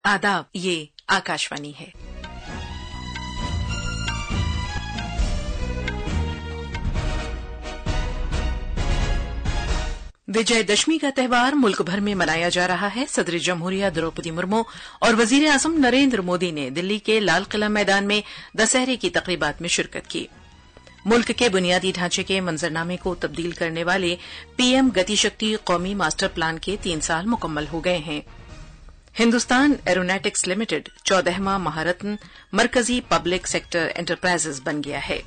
आदाब, ये आकाशवाणी है। विजयदशमी का त्यौहार मुल्क भर में मनाया जा रहा है। सदर जमहूरिया द्रौपदी मुर्मू और वजीर आजम नरेंद्र मोदी ने दिल्ली के लाल किला मैदान में दशहरे की तकरीबात में शिरकत की। मुल्क के बुनियादी ढांचे के मंजरनामे को तब्दील करने वाले पीएम गतिशक्ति कौमी मास्टर प्लान के 3 साल मुकम्मल हो गए हैं। हिंदुस्तान एरोनॉटिक्स लिमिटेड 14वां महारत्न मरकजी पब्लिक सेक्टर एंटरप्राइजेज बन गया है।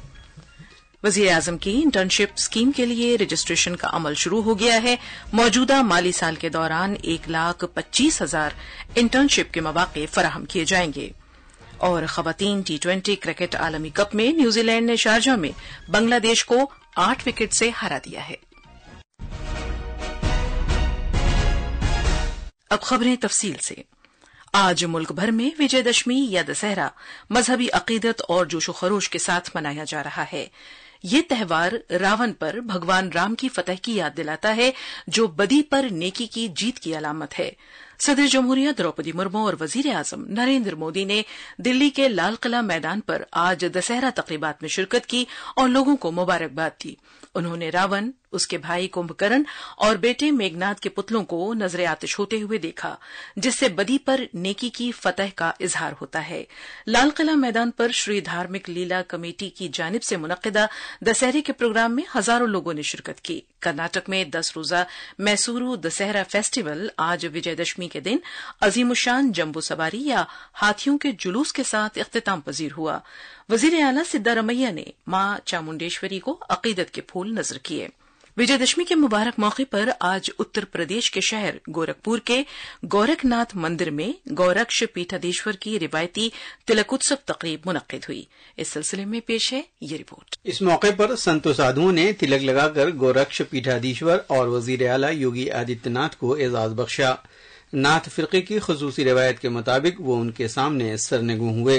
वजीर आजम की इंटर्नशिप स्कीम के लिए रजिस्ट्रेशन का अमल शुरू हो गया है। मौजूदा माली साल के दौरान 1,25,000 इंटर्नशिप के मौके फराहम किए जाएंगे। और खवातीन T20 क्रिकेट आलमी कप में न्यूजीलैंड ने शारजाह में बांग्लादेश को 8 विकेट से हरा दिया है। अब खबरें तफसील से। आज मुल्क भर में विजयदशमी या दशहरा मजहबी अकीदत और जोशो खरोश के साथ मनाया जा रहा है। ये त्यौहार रावण पर भगवान राम की फतह की याद दिलाता है, जो बदी पर नेकी की जीत की अलामत है। सदर जमहूरिया द्रौपदी मुर्मू और वजीर आजम नरेंद्र मोदी ने दिल्ली के लाल किला मैदान पर आज दशहरा तकरीबात में शिरकत की और लोगों को मुबारकबाद दी। उन्होंने रावण, उसके भाई कुंभकर्ण और बेटे मेघनाद के पुतलों को नजरे आतिश होते हुए देखा, जिससे बदी पर नेकी की फतह का इजहार होता है। लाल किला मैदान पर श्री धार्मिक लीला कमेटी की जानिब से मुनक्किदा दशहरे के प्रोग्राम में हजारों लोगों ने शिरकत की। कर्नाटक में 10 रोजा मैसूरू दशहरा फेस्टिवल आज विजयदशमी के दिन अजीमुशान जम्बू सवारी या हाथियों के जुलूस के साथ इख्तिताम पजीर हुआ। वजीर आला सिद्धारमैया ने मां चामुंडेश्वरी को अकीदत के फूल नजर किए। विजयदशमी के मुबारक मौके पर आज उत्तर प्रदेश के शहर गोरखपुर के गोरखनाथ मंदिर में गौरक्ष पीठाधीश्वर की रिवायती तिलकोत्सव तकरीब मुनक्किद हुई। इस सिलसिले में पेश है ये रिपोर्ट। इस मौके पर संतो साधुओं ने तिलक लगाकर गौरक्ष पीठाधीश्वर और वजीर आला योगी आदित्यनाथ को एजाज बख्शा। नाथ फिरके की खुसूसी रिवायत के मुताबिक वो उनके सामने सरनगू हुए।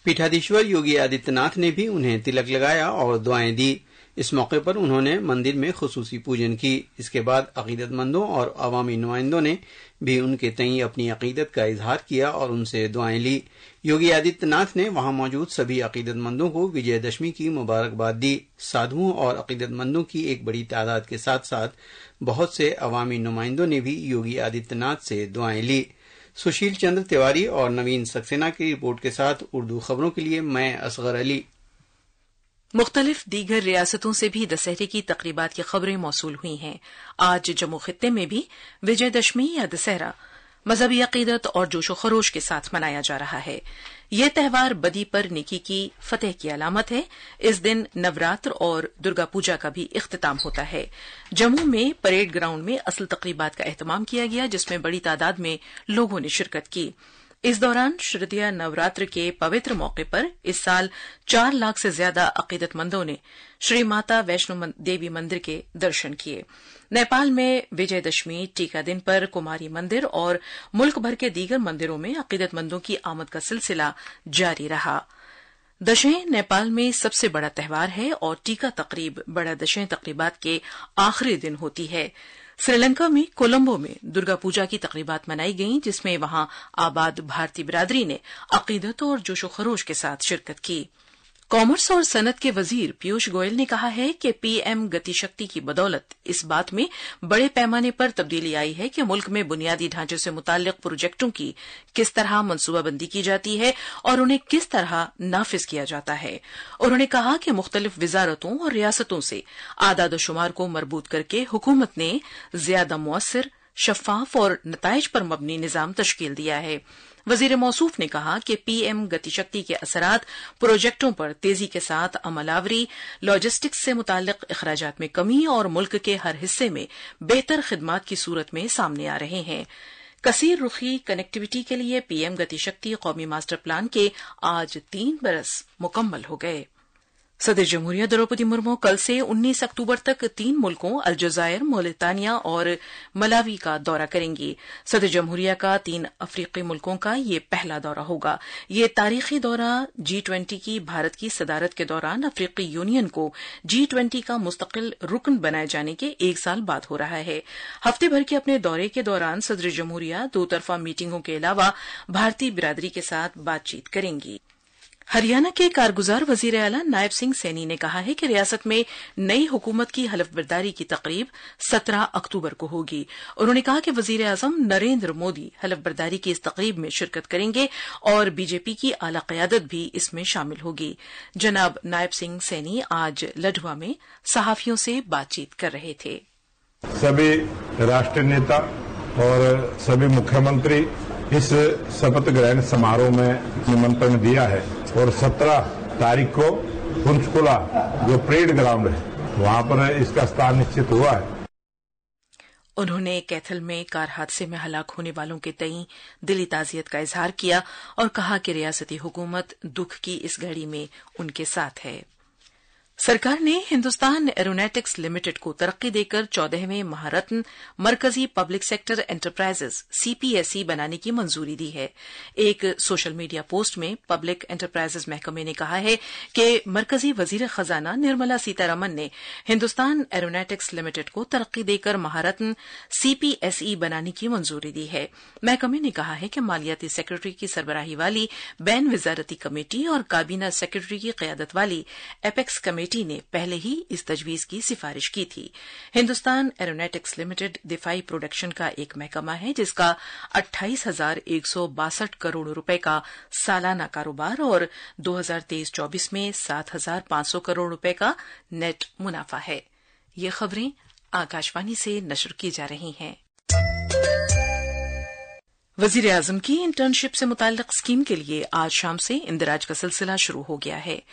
पीठाधीश्वर योगी आदित्यनाथ ने भी उन्हें तिलक लगाया और दुआएं दी। इस मौके पर उन्होंने मंदिर में खुसूसी पूजन की। इसके बाद अकीदतमंदों और अवामी नुमाइंदों ने भी उनके तई अपनी अकीदत का इजहार किया और उनसे दुआएं ली। योगी आदित्यनाथ ने वहां मौजूद सभी अकीदतमंदों को विजयदशमी की मुबारकबाद दी। साधुओं और अकीदतमंदों की एक बड़ी तादाद के साथ साथ बहुत से अवामी नुमाइंदों ने भी योगी आदित्यनाथ से दुआएं ली। सुशील चंद्र तिवारी और नवीन सक्सेना की रिपोर्ट के साथ उर्दू खबरों के लिए मैं असगर अली। मुख्तलिफ दीगर रियासतों से भी दशहरे की तकरीबात की खबरें मौसूल हुई हैं। आज जम्मू खित्ते में भी विजयदशमी या दशहरा मजहबी अकीदत और जोशो खरोश के साथ मनाया जा रहा है। यह त्यौहार बदी पर नेकी की फतह की अलामत है। इस दिन नवरात्र और दुर्गा पूजा का भी इख्तिताम होता है। जम्मू में परेड ग्राउंड में असल तकरीबात का एहतमाम किया गया, जिसमें बड़ी तादाद में लोगों ने शिरकत की। इस दौरान शारदीय नवरात्र के पवित्र मौके पर इस साल 4 लाख से ज्यादा अकीदतमंदों ने श्री माता वैष्णो देवी मंदिर के दर्शन किए। नेपाल में विजयदशमी टीका दिन पर कुमारी मंदिर और मुल्क भर के दीगर मंदिरों में अकीदतमंदों की आमद का सिलसिला जारी रहा। दशें नेपाल में सबसे बड़ा त्यौहार है और टीका तकरीब बड़ा दशें तकरीबात के आखिरी दिन होती है। श्रीलंका में कोलंबो में दुर्गा पूजा की तकरीबात मनाई गईं, जिसमें वहां आबाद भारतीय बिरादरी ने अकीदत और जोशो खरोश के साथ शिरकत की। कॉमर्स और सनत के वजीर पीयूष गोयल ने कहा है कि पीएम गतिशक्ति की बदौलत इस बात में बड़े पैमाने पर तब्दीली आई है कि मुल्क में बुनियादी ढांचे से मुताल्लिक प्रोजेक्टों की किस तरह मनसूबाबंदी की जाती है और उन्हें किस तरह नाफिज किया जाता है। उन्होंने कहा कि मुख्तलिफ वजारतों और रियासतों से आदाद शुमार को मरबूत करके हुकूमत ने ज्यादा मुअस्सिर, शफाफ और नताइज पर मबनी निजाम तश्कील दिया है। वजीर मौसूफ ने कहा कि पीएम गतिशक्ति के असरात प्रोजेक्टों पर तेजी के साथ अमलावरी, लॉजिस्टिक्स से मुताल्लिक अखराजात में कमी और मुल्क के हर हिस्से में बेहतर खिदमात की सूरत में सामने आ रहे हैं। कसीर रुखी कनेक्टिविटी के लिए पीएम गतिशक्ति कौमी मास्टर प्लान के आज 3 बरस मुकम्मल हो गए। सदर जमहूरिया द्रौपदी मुर्मू कल से 19 अक्टूबर तक 3 मुल्कों अल्जायर, मोरितानिया और मलावी का दौरा करेंगी। सदर जमहूरिया का 3 अफ्रीकी मुल्कों का ये पहला दौरा होगा। ये तारीखी दौरा G20 की भारत की सदारत के दौरान अफ्रीकी यूनियन को G20 का मुस्तकिल रुकन बनाए जाने के 1 साल बाद हो रहा है। हफ्ते भर के अपने दौरे के दौरान सदर जमहूरिया 2 तरफा मीटिंगों के अलावा भारतीय बिरादरी के साथ बातचीत करेंगी। हरियाणा के कारगुजार वजीर आला नायब सिंह सैनी ने कहा है कि रियासत में नई हुकूमत की हलफबरदारी की तकरीब 17 अक्टूबर को होगी। उन्होंने कहा कि वजीर आजम नरेंद्र मोदी हलफबरदारी की इस तकरीब में शिरकत करेंगे और बीजेपी की आला क़यादत भी इसमें शामिल होगी। जनाब नायब सिंह सैनी आज लढवा में सहाफियों से बातचीत कर रहे थे। सभी राष्ट्रीय नेता और सभी मुख्यमंत्री इस शपथ ग्रहण समारोह में निमंत्रण दिया है और 17 तारीख को पंचकुला जो परेड ग्राउंड है वहां पर इसका स्थान निश्चित हुआ है। उन्होंने कैथल में कार हादसे में हलाक होने वालों के तई दिली ताजियत का इजहार किया और कहा कि रियासती हुकूमत दुख की इस घड़ी में उनके साथ है। सरकार ने हिंदुस्तान एरोनॉटिक्स लिमिटेड को तरक्की देकर 14वें महारत्न मरकजी पब्लिक सेक्टर एंटरप्राइजेस CPSE बनाने की मंजूरी दी है। एक सोशल मीडिया पोस्ट में पब्लिक एंटरप्राइजेस महकमे ने कहा है कि मरकजी वजीर खजाना निर्मला सीतारमन ने हिंदुस्तान एरोनॉटिक्स लिमिटेड को तरक्की देकर महारत्न CPSE बनाने की मंजूरी दी है। महकमे ने कहा है कि मालियाती सेक्रेटरी की सरबराही वाली बैन वजारती कमेटी और काबीना सेक्रेटरी की क़यादत वाली एपेक्स कमेटी ने पहले ही इस तजवीज की सिफारिश की थी। हिंदुस्तान एरोनॉटिक्स लिमिटेड दिफाई प्रोडक्शन का एक महकमा है जिसका 28,162 करोड़ रुपए का सालाना कारोबार और 2023-24 में 7,500 करोड़ रुपए का नेट मुनाफा है। ये खबरें आकाशवाणी से नशर की जा रही हैं। वजीर आजम की इंटर्नशिप से मुताल्लिक स्कीम के लिए आज शाम से इंदराज का सिलसिला शुरू हो गया है।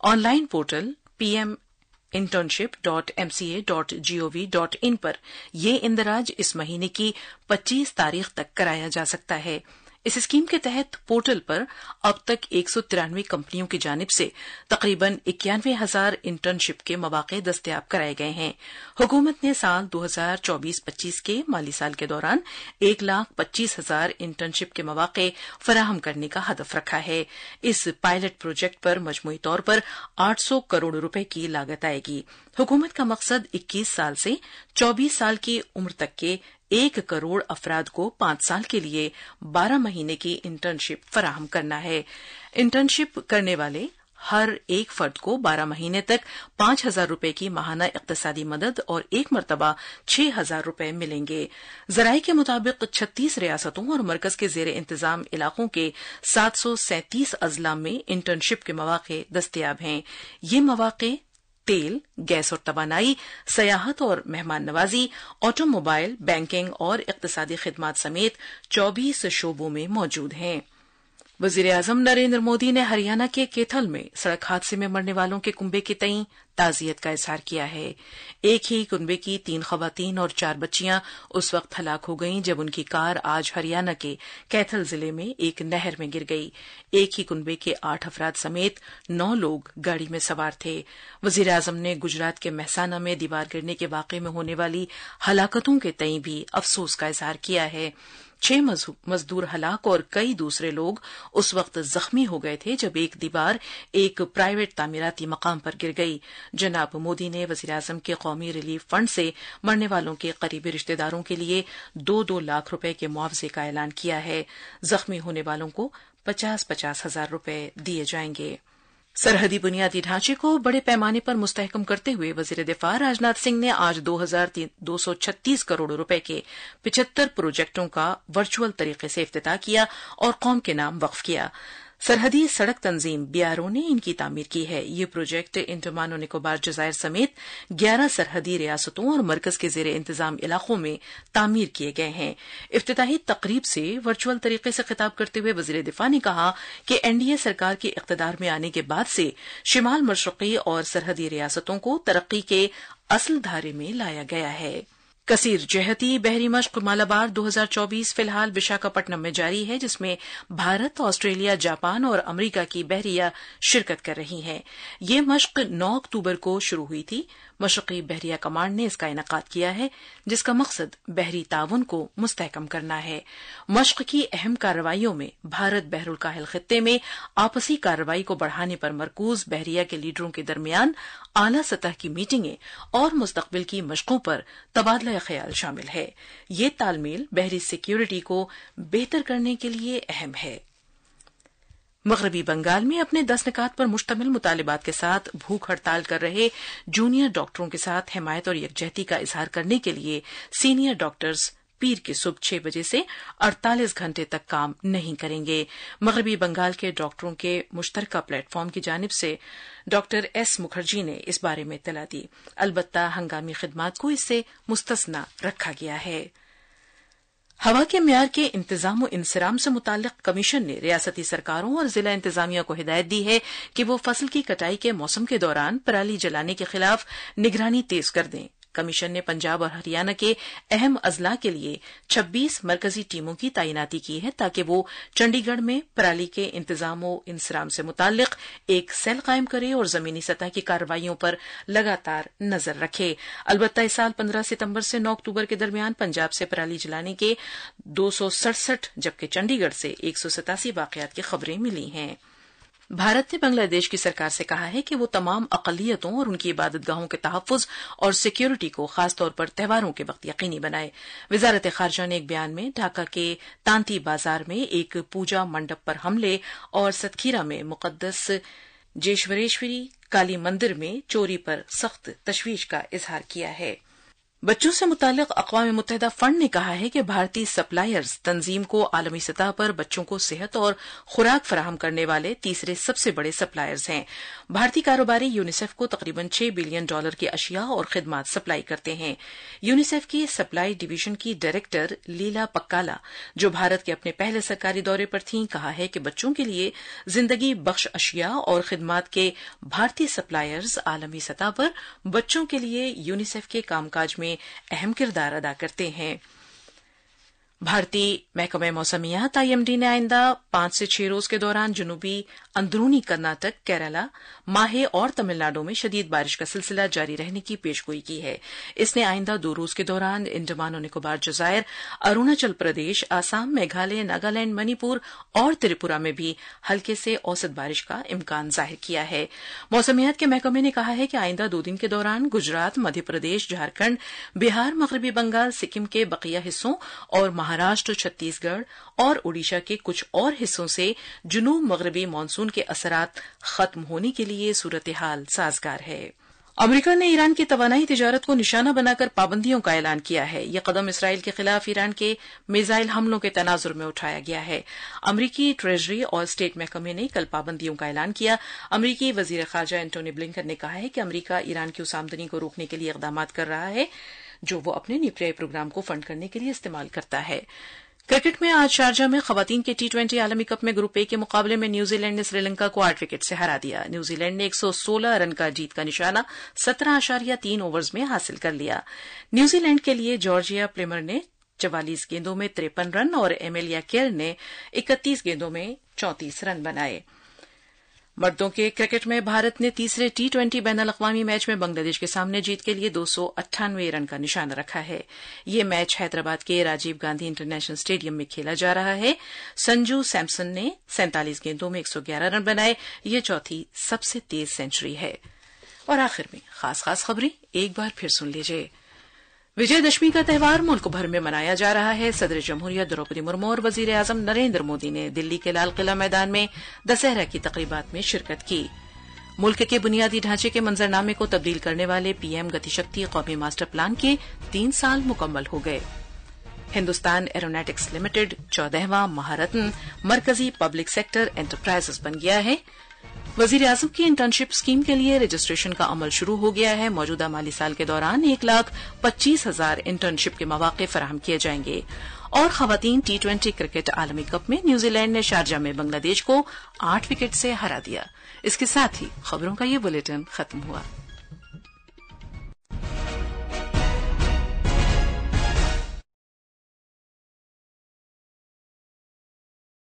ऑनलाइन पोर्टल pminternship.mca.gov.in पर यह इंदराज इस महीने की 25 तारीख तक कराया जा सकता है। इस स्कीम के तहत पोर्टल पर अब तक 193 कंपनियों की जानिब से तकरीबन 91,000 इंटर्नशिप के मौके दस्तयाब कराए गए हैं। हुकूमत ने साल 2024-25 के माली साल के दौरान 1,25,000 इंटर्नशिप के मौके फराहम करने का हदफ रखा है। इस पायलट प्रोजेक्ट पर मजमूई तौर पर 800 करोड़ रुपए की लागत आएगी। हुकूमत का मकसद 21 साल से 24 साल की उम्र तक के 1 करोड़ अफराद को 5 साल के लिए 12 महीने की इंटर्नशिप फराहम करना है। इंटर्नशिप करने वाले हर एक फर्द को 12 महीने तक 5,000 रुपए की माहाना इक्तिसादी मदद और एक मरतबा 6,000 रुपए मिलेंगे। जराये के मुताबिक 36 रियासतों और मरकज के जेर इंतजाम इलाकों के 737 अजला में इंटर्नशिप के मौके दस्तयाब हैं। ये मौके तेल, गैस और तवानाई, सयाहत और मेहमान नवाजी, ऑटोमोबाइल, बैंकिंग और इक्तिसादी खिदमात समेत 24 शोबों में मौजूद हैं। वजीर आजम नरेंद्र मोदी ने हरियाणा के कैथल में सड़क हादसे में मरने वालों के कुंबे के तई ताजियत का इजहार किया है। एक ही कुंबे की 3 खवातीन और 4 बच्चियां उस वक्त हलाक हो गईं जब उनकी कार आज हरियाणा के कैथल जिले में एक नहर में गिर गई। एक ही कुंबे के 8 अफराद समेत 9 लोग गाड़ी में सवार थे। वजीर आजम ने गुजरात के महसाना में दीवार गिरने के वाकये में होने वाली हलाकतों के तई भी अफसोस का इजहार किया है। 6 मजदूर हलाक और कई दूसरे लोग उस वक्त जख्मी हो गए थे जब एक दीवार एक प्राइवेट तामीराती मकाम पर गिर गई। जनाब मोदी ने वज़ीर आज़म के कौमी रिलीफ फंड से मरने वालों के करीबी रिश्तेदारों के लिए 2-2 लाख रुपए के मुआवजे का ऐलान किया है। जख्मी होने वालों को 50-50 हजार रुपए दिए जाएंगे। सरहदी बुनियादी ढांचे को बड़े पैमाने पर मुस्तहकम करते हुए वजीर दिफा राजनाथ सिंह ने आज 2,236 करोड़ रुपए के 75 प्रोजेक्टों का वर्चुअल तरीके से इफ्तिताह किया और कौम के नाम वक्फ किया। सरहदी सड़क तंजीम BRO ने इनकी तामीर की है। ये प्रोजेक्ट अंडमान और निकोबार जजायर समेत 11 सरहदी रियासतों और मरकज के जेर इंतजाम इलाकों में तामीर किए गए हैं। इफ्तिताही तकरीब से वर्चुअल तरीके से खिताब करते हुए वजीर दिफा ने कहा कि NDA सरकार के इख्तिदार में आने के बाद से शिमाल मशरक़ी और सरहदी रियासतों को तरक्की के असल धारे में लाया गया है। کثیر جہتی بحری مشق مالابار 2024 فی الحال وشاکھاپٹنم میں جاری ہے، جس میں بھارت، آسٹریلیا، جاپان اور امریکہ کی بحریہ شرکت کر رہی ہیں۔ یہ مشق 9 اکتوبر کو شروع ہوئی تھی۔ مشرقی بحریہ کمانڈ نے اس کا انعقاد کیا ہے، جس کا مقصد بحری تعاون کو مستحکم کرنا ہے۔ مشق کی اہم کارروائیوں میں بھارت بحر الکاہل خطے میں آپسی کارروائی کو بڑھانے پر مرکوز بحریہ کے لیڈروں کے درمیان اعلی سطح کی میٹنگیں اور مستقبل کی مشقوں پر تبادلہ خیال شامل ہے۔ یہ تال میل بحری سیکیورٹی کو بہتر کرنے کے لیے اہم ہے۔ مغربی بنگال میں اپنے 10 نکات پر مشتمل مطالبات کے ساتھ بھوک ہڑتال کر رہے جونیئر ڈاکٹروں کے ساتھ حمایت اور یکجہتی کا اظہار کرنے کے لیے سینئر ڈاکٹرز پیر کی صبح 6 بجے سے 48 گھنٹے تک کام نہیں کریں گے۔ مغربی بنگال کے ڈاکٹروں کے مشترکہ پلیٹ فارم کی جانب سے ڈاکٹر ایس مکھرجی نے اس بارے میں اطلاع دی۔ البتہ ہنگامی خدمات کو اس سے مستثنی رکھا گیا ہے۔ ہوا کے معیار کے انتظام و انصرام سے متعلق کمیشن نے ریاستی سرکاروں اور ضلع انتظامیہ کو ہدایت دی ہے کہ وہ فصل کی کٹائی کے موسم کے دوران پرالی جلانے کے خلاف نگرانی تیز کر دیں۔ کمیشن نے پنجاب اور ہریانہ کے اہم اضلاع کے لیے 26 مرکزی ٹیموں کی تعیناتی کی ہے تاکہ وہ چنڈی گڑھ میں پرالی کے انتظام و انصرام سے متعلق ایک سیل قائم کرے اور زمینی سطح کی کارروائیوں پر لگاتار نظر رکھے۔ البتہ اس سال 15 ستمبر سے 9 اکتوبر کے درمیان پنجاب سے پرالی جلانے کے 267 جبکہ چنڈی گڑھ سے 187 واقعات کی خبریں ملی ہیں۔ بھارت نے بنگلہ دیش کی سرکار سے کہا ہے کہ وہ تمام اقلیتوں اور ان کی عبادت گاہوں کے تحفظ اور سیکیورٹی کو خاص طور پر تہواروں کے وقت یقینی بنائے۔ وزارت خارجہ نے ایک بیان میں ڈھاکہ کے تانتی بازار میں ایک پوجا منڈپ پر حملے اور ستکھیرا میں مقدس جیشوریشوری کالی مندر میں چوری پر سخت تشویش کا اظہار کیا ہے۔ بچوں سے متعلق اقوام متحدہ فنڈ نے کہا ہے کہ بھارتی سپلائرز تنظیم کو عالمی سطح پر بچوں کو صحت اور خوراک فراہم کرنے والے تیسرے سب سے بڑے سپلائرز ہیں۔ بھارتی کاروباری یونیسیف کو تقریباً $6 بلین کی اشیاء اور خدمات سپلائی کرتے ہیں۔ یونیسیف کی سپلائی ڈویژن کی ڈائریکٹر لیلا پکالا، جو بھارت کے اپنے پہلے سرکاری دورے پر تھیں، کہا ہے کہ بچوں کے لیے زندگی بخش اشیاء اور خدمات کے بھارتی سپلائرز عالمی سطح پر بچوں کے لیے یونیسیف کے کام کاج میں اہم کردار ادا کرتے ہیں۔ بھارتی محکمہ موسمیات IMD نے آئندہ 5 سے 6 روز کے دوران جنوبی اندرونی کرناٹک، کیرالہ، ماہے اور تمل ناڈو میں شدید بارش کا سلسلہ جاری رہنے کی پیشگوئی کی ہے۔ اس نے آئندہ 2 روز کے دوران انڈمان و نکوبار جزائر، اروناچل پردیش، آسام، میگھالیہ، ناگالینڈ، منی پور اور تریپورہ میں بھی ہلکے سے اوسط بارش کا امکان ظاہر کیا ہے۔ موسمیات کے محکمے نے کہا ہے کہ آئندہ 2 دن کے دوران گجرات، مدھیہ پردیش، جھارکھنڈ، بہار، مغربی بنگال، سکم کے بقیہ حصوں اور مہاراشٹر، چھتیس گڑھ اور اوڈیشہ کے کچھ اور حصوں سے جنوب مغربی مانسون کے اثرات ختم ہونے کے لیے صورتحال سازگار ہے۔ امریکہ نے ایران کی توانائی تجارت کو نشانہ بنا کر پابندیوں کا اعلان کیا ہے۔ یہ قدم اسرائیل کے خلاف ایران کے میزائل حملوں کے تناظر میں اٹھایا گیا ہے۔ امریکی ٹریجری اور اسٹیٹ محکمے نے کل پابندیوں کا اعلان کیا۔ امریکی وزیر خارجہ اینٹونی بلنکن نے کہا ہے کہ امریکہ ایران کی اس آمدنی کو روکنے کے لیے اقدامات کر رہا ہے جو وہ اپنے نیوکلیئر پروگرام کو فنڈ کرنے کے لیے استعمال کرتا ہے۔ کرکٹ میں آج شارجہ میں خواتین کے T20 عالمی کپ میں گروپ A کے مقابلے میں نیوزی لینڈ نے سری لنکا کو 8 وکٹ سے ہرا دیا۔ نیوزی لینڈ نے 116 رن کا جیت کا نشانہ 17.3 اوورز میں حاصل کر لیا۔ نیوزی لینڈ کے لیے جارجیا پلیمر نے 44 گیندوں میں 53 رن اور ایمیلیا کیئر نے 31 گیندوں میں 34 رن بنائے۔ مردوں کے کرکٹ میں بھارت نے تیسرے T20 بین الاقوامی میچ میں بنگلہ دیش کے سامنے جیت کے لیے 298 رن کا نشانہ رکھا ہے۔ یہ میچ حیدرآباد کے راجیو گاندھی انٹرنیشنل اسٹیڈیم میں کھیلا جا رہا ہے۔ سنجو سیمسن نے 47 گیندوں میں 111 رن بنائے۔ یہ چوتھی سب سے تیز سینچری ہے۔ اور آخر میں خاص خبریں ایک بار پھر سن لیجیے۔ وجے دشمی کا تہوار ملک بھر میں منایا جا رہا ہے۔ صدر جمہوریہ دروپدی مرمو اور وزیر اعظم نریندر مودی نے دلی کے لال قلعہ میدان میں دسہرہ کی تقریبات میں شرکت کی۔ ملک کے بنیادی ڈھانچے کے منظرنامے کو تبدیل کرنے والے PM گتی شکتی قومی ماسٹر پلان کے 3 سال مکمل ہو گئے۔ ہندوستان ایروناٹکس لمیٹڈ 14واں مہارتن مرکزی پبلک سیکٹر انٹرپرائز بن گیا ہے۔ وزیر اعظم کی انٹرنشپ اسکیم کے لیے رجسٹریشن کا عمل شروع ہو گیا ہے۔ موجودہ مالی سال کے دوران 1,25,000 انٹرنشپ کے مواقع فراہم کیے جائیں گے۔ اور خواتین T20 کرکٹ عالمی کپ میں نیوزی لینڈ نے شارجہ میں بنگلہ دیش کو 8 وکٹ سے ہرا دیا۔ اس کے ساتھ ہی خبروں کا یہ بلیٹن ختم ہوا۔